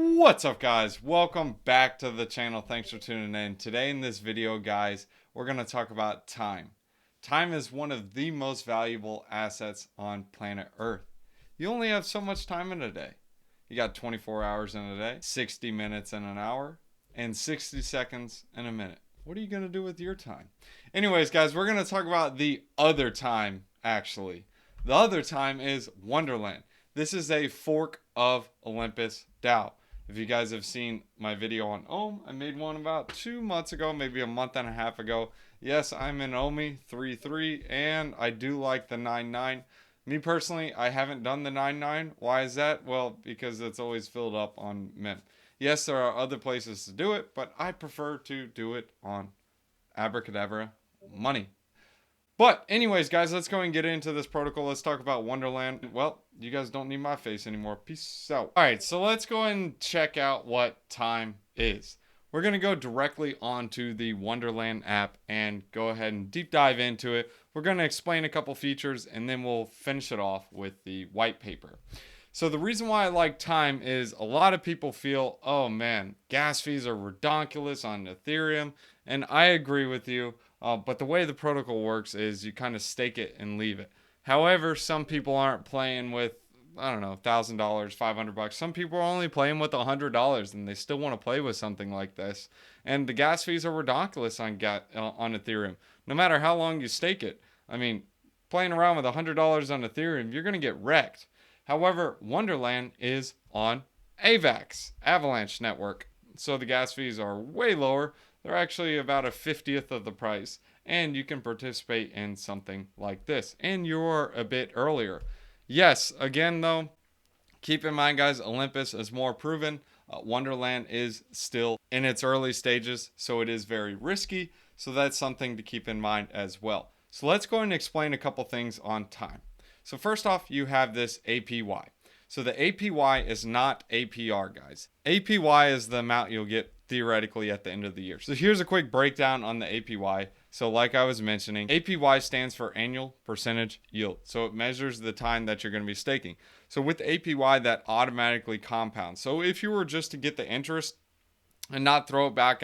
What's up, guys? Welcome back to the channel. Thanks for tuning in. Today in this video, guys, we're going to talk about time. Time is one of the most valuable assets on planet Earth. You only have so much time in a day. You got 24 hours in a day, 60 minutes in an hour, and 60 seconds in a minute. What are you going to do with your time? Anyways, guys, we're going to talk about the other time, actually. The other time is Wonderland. This is a fork of Olympus DAO. If you guys have seen my video on Ohm, I made one about 2 months ago, maybe a month and a half ago. Yes, I'm in Ohmi 3.3, and I do like the 9.9. Me personally, I haven't done the 9.9. Why is that? Well, because it's always filled up on Mint. Yes, there are other places to do it, but I prefer to do it on Abracadabra money. But anyways, guys, let's go and get into this protocol. Let's talk about Wonderland. Well, you guys don't need my face anymore. Peace out. All right, so let's go and check out what time is. We're going to go directly onto the Wonderland app and go ahead and deep dive into it. We're going to explain a couple features, and then we'll finish it off with the white paper. So the reason why I like time is a lot of people feel, oh man, gas fees are redonkulous on Ethereum, and I agree with you. But the way the protocol works is you kind of stake it and leave it. However, some people aren't playing with, I don't know, $1,000, $500. Some people are only playing with $100, and they still want to play with something like this. And the gas fees are redonkulous on Ethereum, no matter how long you stake it. I mean, playing around with $100 on Ethereum, you're going to get wrecked. However, Wonderland is on Avax, Avalanche network. So the gas fees are way lower. They're actually about a 50th of the price, and you can participate in something like this, and you're a bit earlier. Yes, again though, keep in mind, guys, Olympus is more proven. Wonderland is still in its early stages, so it is very risky, so that's something to keep in mind as well. So let's go and explain a couple things on time. So first off, you have this APY. So the APY is not APR, guys. APY is the amount you'll get theoretically at the end of the year. So here's a quick breakdown on the APY. So like I was mentioning, APY stands for annual percentage yield. So it measures the time that you're going to be staking. So with APY, that automatically compounds. So if you were just to get the interest and not throw it back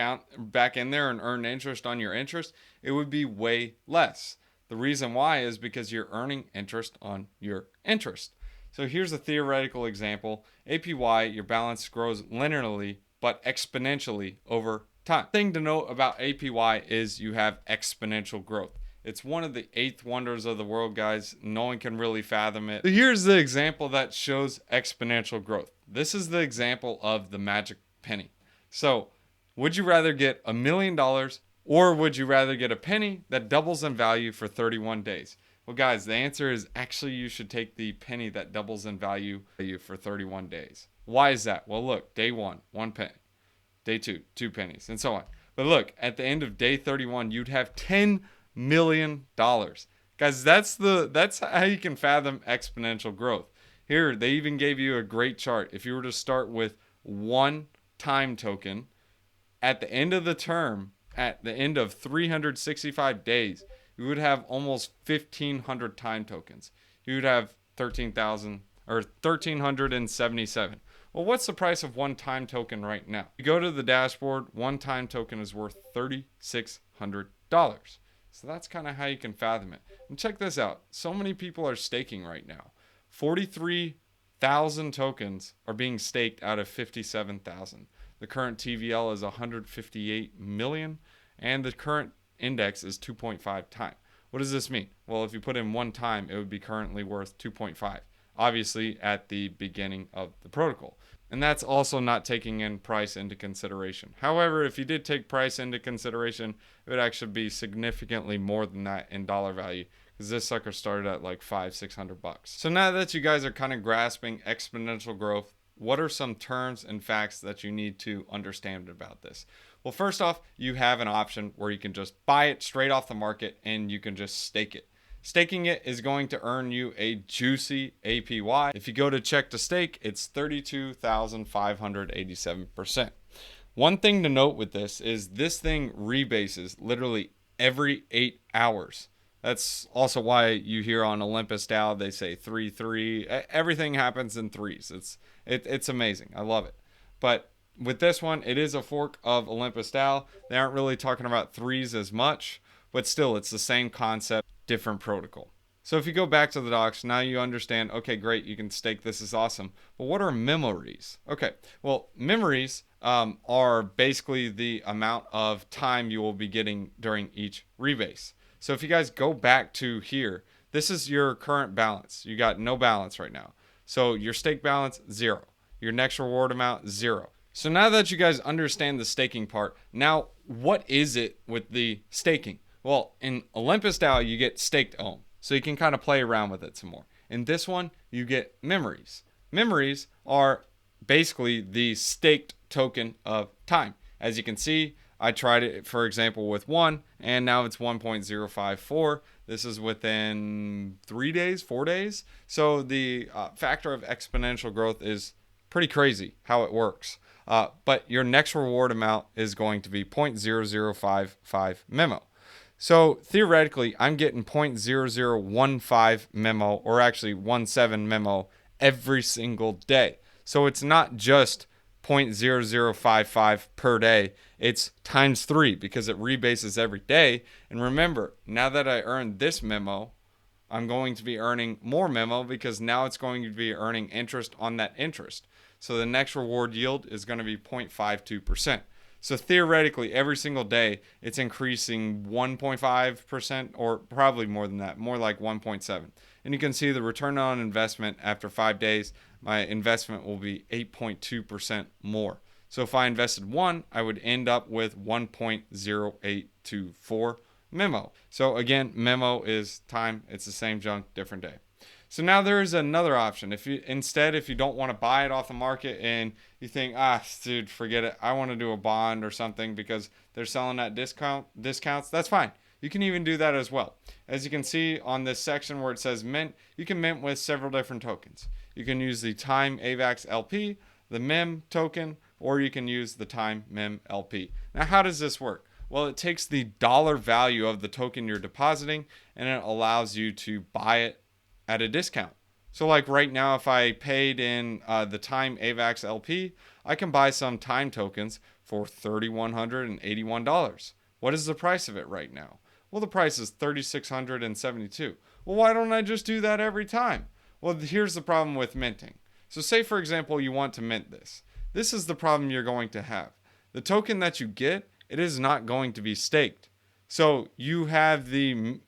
in there and earn interest on your interest, it would be way less. The reason why is because you're earning interest on your interest. So here's a theoretical example. APY, your balance grows linearly but exponentially over time. The thing to note about APY is you have exponential growth. It's one of the 8th wonders of the world, guys. No one can really fathom it. So here's the example that shows exponential growth. This is the example of the magic penny. So would you rather get $1 million, or would you rather get a penny that doubles in value for 31 days? Well, guys, the answer is actually you should take the penny that doubles in value for 31 days. Why is that? Well, look, day 1, 1 penny. Day 2, 2 pennies, and so on. But look, at the end of day 31, you'd have $10 million. Guys, that's how you can fathom exponential growth. Here, they even gave you a great chart. If you were to start with 1 time token, at the end of the term, at the end of 365 days, you would have almost 1,500 time tokens. You would have 1,377. Well, what's the price of 1 time token right now? You go to the dashboard, 1 time token is worth $3,600. So that's kind of how you can fathom it. And check this out. So many people are staking right now. 43,000 tokens are being staked out of 57,000. The current TVL is 158 million, and the current index is 2.5 time. What does this mean? Well, if you put in 1 time, it would be currently worth 2.5. Obviously at the beginning of the protocol. And that's also not taking in price into consideration. However, if you did take price into consideration, it would actually be significantly more than that in dollar value, because this sucker started at like $500-600. So now that you guys are kind of grasping exponential growth, what are some terms and facts that you need to understand about this? Well, first off, you have an option where you can just buy it straight off the market and you can just stake it. Staking it is going to earn you a juicy APY. If you go to check to stake, it's 32,587%. One thing to note with this is this thing rebases literally every 8 hours. That's also why you hear on Olympus DAO, they say 3-3. Everything happens in threes. It's amazing. I love it. But with this one, it is a fork of Olympus DAO. They aren't really talking about threes as much, but still, it's the same concept, different protocol. So if you go back to the docs, now you understand, okay, great, you can stake, this is awesome. But what are memories? Okay, well, memories are basically the amount of time you will be getting during each rebase. So if you guys go back to here, this is your current balance. You got no balance right now. So your stake balance, 0. Your next reward amount, 0. So now that you guys understand the staking part, now what is it with the staking? Well, in Olympus DAO, you get staked ohm. So you can kind of play around with it some more. In this one, you get memories. Memories are basically the staked token of time. As you can see, I tried it, for example, with 1, and now it's 1.054. This is within 3 days, 4 days. So the factor of exponential growth is pretty crazy how it works. But your next reward amount is going to be 0.0055 memo. So theoretically, I'm getting 0.0015 memo, or actually 17 memo every single day. So it's not just 0.0055 per day. It's times 3 because it rebases every day. And remember, now that I earned this memo, I'm going to be earning more memo because now it's going to be earning interest on that interest. So the next reward yield is going to be 0.52%. So theoretically, every single day, it's increasing 1.5%, or probably more than that, more like 1.7. And you can see the return on investment after 5 days, my investment will be 8.2% more. So if I invested 1, I would end up with 1.0824 memo. So again, memo is time. It's the same junk, different day. So now there is another option. If you don't want to buy it off the market and you think, dude, forget it, I want to do a bond or something because they're selling at discounts, that's fine. You can even do that as well. As you can see on this section where it says mint, you can mint with several different tokens. You can use the time Avax LP, the MEM token, or you can use the time MEM LP. Now, how does this work? Well, it takes the dollar value of the token you're depositing and it allows you to buy it at a discount. So like right now, if I paid in the time Avax LP, I can buy some time tokens for $3,181. What is the price of it right now? Well, the price is $3,672. Well, why don't I just do that every time? Well, here's the problem with minting. So say, for example, you want to mint this. This is the problem you're going to have. The token that you get, it is not going to be staked. So you have the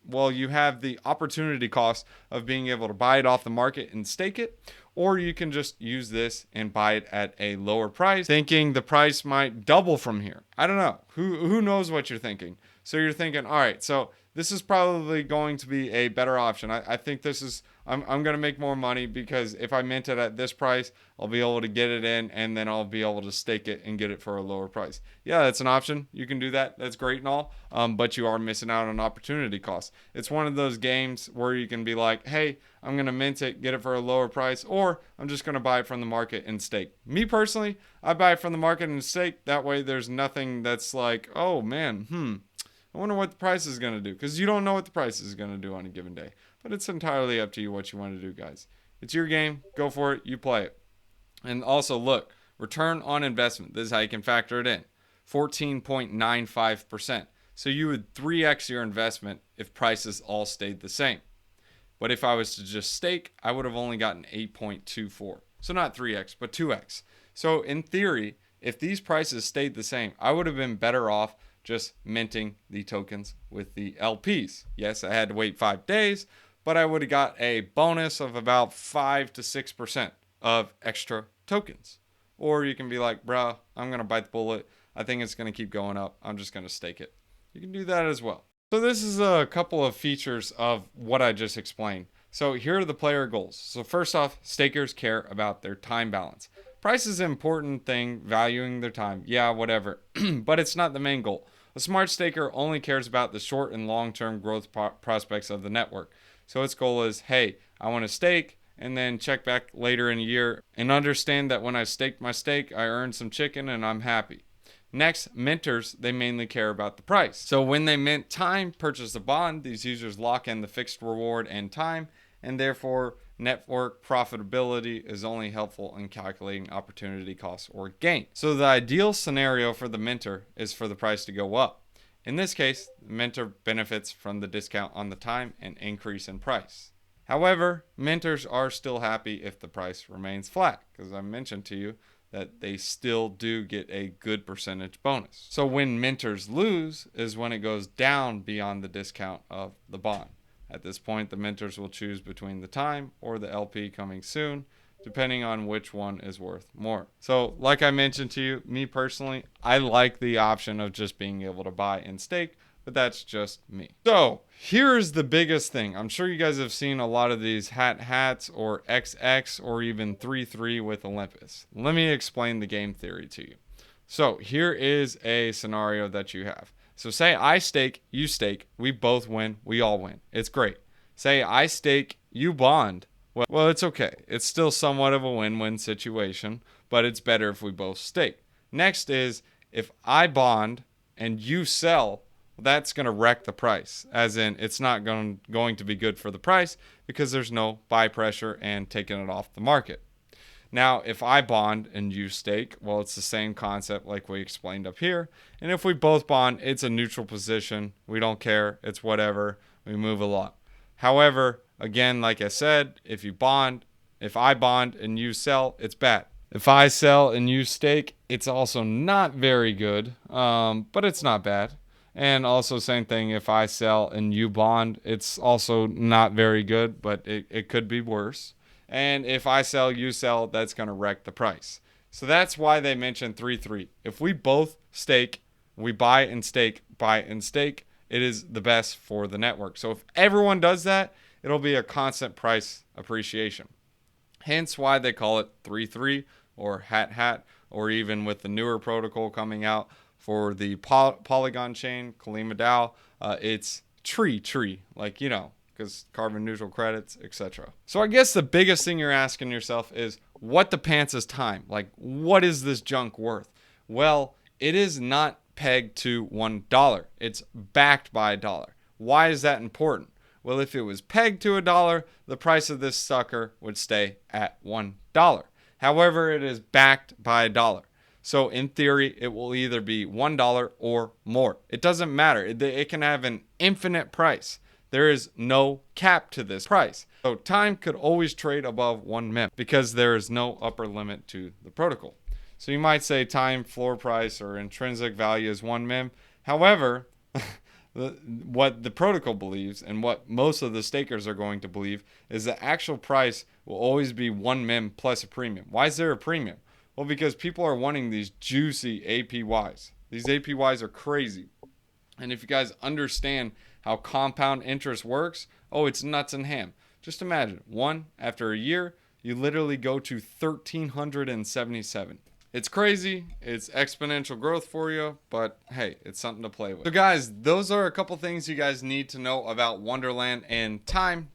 opportunity cost of being able to buy it off the market and stake it, or you can just use this and buy it at a lower price, thinking the price might double from here. I don't know. Who knows what you're thinking? So you're thinking, all right, so this is probably going to be a better option. I think this is, I'm going to make more money because if I mint it at this price, I'll be able to get it in and then I'll be able to stake it and get it for a lower price. Yeah, that's an option. You can do that. That's great and all, but you are missing out on opportunity cost. It's one of those games where you can be like, hey, I'm going to mint it, get it for a lower price, or I'm just going to buy it from the market and stake. Me personally, I buy it from the market and stake. That way there's nothing that's like, oh man, I wonder what the price is going to do, because you don't know what the price is going to do on a given day. But it's entirely up to you what you want to do, guys. It's your game. Go for it. You play it. And also, look, return on investment. This is how you can factor it in. 14.95%. So you would 3x your investment if prices all stayed the same. But if I was to just stake, I would have only gotten 8.24. So not 3x, but 2x. So in theory, if these prices stayed the same, I would have been better off just minting the tokens with the LPs. Yes, I had to wait 5 days, but I would have got a bonus of about 5 to 6% of extra tokens. Or you can be like, bro, I'm going to bite the bullet. I think it's going to keep going up. I'm just going to stake it. You can do that as well. So this is a couple of features of what I just explained. So here are the player goals. So first off, stakers care about their time balance. Price is an important thing, valuing their time. Yeah, whatever. But it's not the main goal. A smart staker only cares about the short and long-term growth prospects of the network. So its goal is, hey, I want to stake and then check back later in a year and understand that when I staked my stake, I earned some chicken and I'm happy. Next, minters, they mainly care about the price. So when they mint time, purchase a bond, these users lock in the fixed reward and time, and therefore network profitability is only helpful in calculating opportunity costs or gain. So the ideal scenario for the minter is for the price to go up. In this case, the minter benefits from the discount on the time and increase in price. However, minters are still happy if the price remains flat, because I mentioned to you that they still do get a good percentage bonus. So when minters lose is when it goes down beyond the discount of the bond. At this point, the minters will choose between the time or the LP coming soon, depending on which one is worth more. So like I mentioned to you, me personally, I like the option of just being able to buy and stake, but that's just me. So here's the biggest thing. I'm sure you guys have seen a lot of these hats or XX or even 3-3 with Olympus. Let me explain the game theory to you. So here is a scenario that you have. So say I stake, you stake, we both win, we all win. It's great. Say I stake, you bond. Well, it's okay. It's still somewhat of a win-win situation, but it's better if we both stake. Next is if I bond and you sell, that's going to wreck the price, as in it's not going to be good for the price because there's no buy pressure and taking it off the market. Now, if I bond and you stake, well, it's the same concept like we explained up here. And if we both bond, it's a neutral position. We don't care. It's whatever. We move along. However, again, like I said, if I bond and you sell, it's bad. If I sell and you stake, it's also not very good, but it's not bad. And also same thing, if I sell and you bond, it's also not very good, but it could be worse. And if I sell, you sell, that's going to wreck the price. So that's why they mentioned 3-3. If we both stake, we buy and stake, it is the best for the network. So if everyone does that, it'll be a constant price appreciation. Hence why they call it 3-3 or hat, or even with the newer protocol coming out for the Polygon chain, Kalima DAO, it's tree, like, you know, because carbon neutral credits, etc. So I guess the biggest thing you're asking yourself is, what the pants is time? Like, what is this junk worth? Well, it is not pegged to $1. It's backed by $1. Why is that important? Well, if it was pegged to $1, the price of this sucker would stay at $1. However, it is backed by $1. So in theory, it will either be $1 or more. It doesn't matter. It can have an infinite price. There is no cap to this price. So time could always trade above 1 mem because there is no upper limit to the protocol. So you might say time floor price or intrinsic value is 1 mem. However, what the protocol believes and what most of the stakers are going to believe is the actual price will always be 1 mem plus a premium. Why is there a premium? Well, because people are wanting these juicy APYs. These APYs are crazy. And if you guys understand how compound interest works, oh, it's nuts and ham. Just imagine, after a year, you literally go to 1,377. It's crazy. It's exponential growth for you, but hey, it's something to play with. So guys, those are a couple things you guys need to know about Wonderland and time.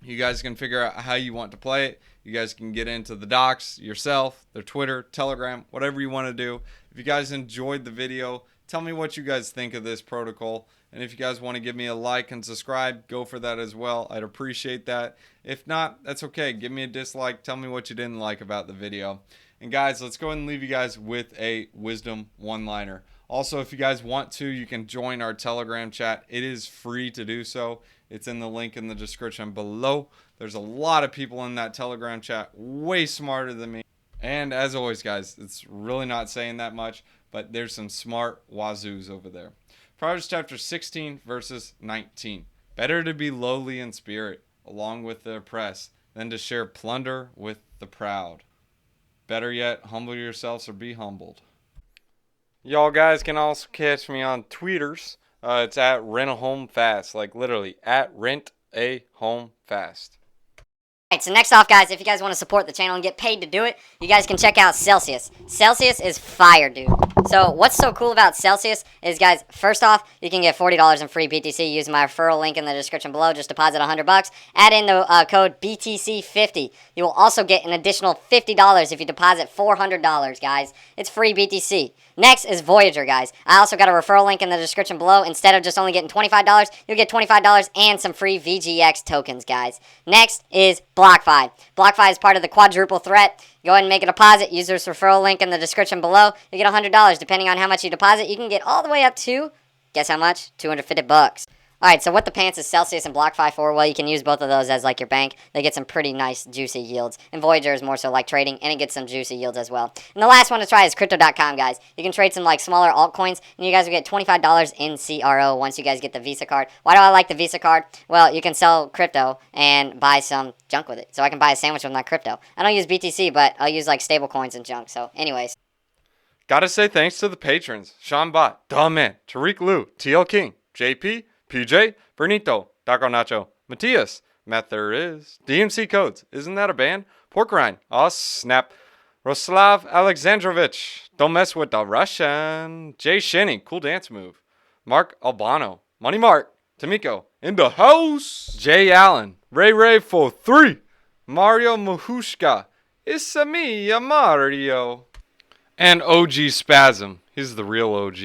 You guys can figure out how you want to play it. You guys can get into the docs yourself, their Twitter, Telegram, whatever you want to do. If you guys enjoyed the video, tell me what you guys think of this protocol. And if you guys want to give me a like and subscribe, go for that as well. I'd appreciate that. If not, that's okay. Give me a dislike. Tell me what you didn't like about the video. And guys, let's go ahead and leave you guys with a wisdom one-liner. Also, if you guys want to, you can join our Telegram chat. It is free to do so. It's in the link in the description below. There's a lot of people in that Telegram chat, way smarter than me. And as always, guys, it's really not saying that much, but there's some smart wazoos over there. Proverbs chapter 16, verses 19. Better to be lowly in spirit, along with the oppressed, than to share plunder with the proud. Better yet, humble yourselves or be humbled. Y'all guys can also catch me on tweeters. It's at rent a home fast, like literally at rent a home fast. Alright, so next off, guys, if you guys want to support the channel and get paid to do it, you guys can check out Celsius. Celsius is fire, dude. So what's so cool about Celsius is, guys, first off, you can get $40 in free BTC using my referral link in the description below. Just deposit $100, add in the code BTC50. You will also get an additional $50 if you deposit $400, guys. It's free BTC. Next is Voyager, guys. I also got a referral link in the description below. Instead of just only getting $25, you'll get $25 and some free VGX tokens, guys. Next is BlockFi. BlockFi is part of the quadruple threat. Go ahead and make a deposit. Use this referral link in the description below. You get $100. Depending on how much you deposit, you can get all the way up to, guess how much? $250. Alright, so what the pants is Celsius and BlockFi for? Well, you can use both of those as like your bank. They get some pretty nice, juicy yields. And Voyager is more so like trading, and it gets some juicy yields as well. And the last one to try is Crypto.com, guys. You can trade some like smaller altcoins, and you guys will get $25 in CRO once you guys get the Visa card. Why do I like the Visa card? Well, you can sell crypto and buy some junk with it. So I can buy a sandwich with my crypto. I don't use BTC, but I'll use like stable coins and junk. So anyways. Gotta say thanks to the patrons: Sean Bott, Duh Man, Tariq Liu, TL King, JP, PJ, Bernito, Daco Nacho, Matthias, Matt There Is, DMC Codes, Isn't That a Band? Pork Rind, Oh Snap, Roslav Alexandrovich, Don't Mess with the Russian, Jay Shinny, Cool Dance Move, Mark Albano, Money Mark, Tamiko, In the House, Jay Allen, Ray 43, Mario Mahushka, It's me, Mario, and OG Spasm. He's the real OG.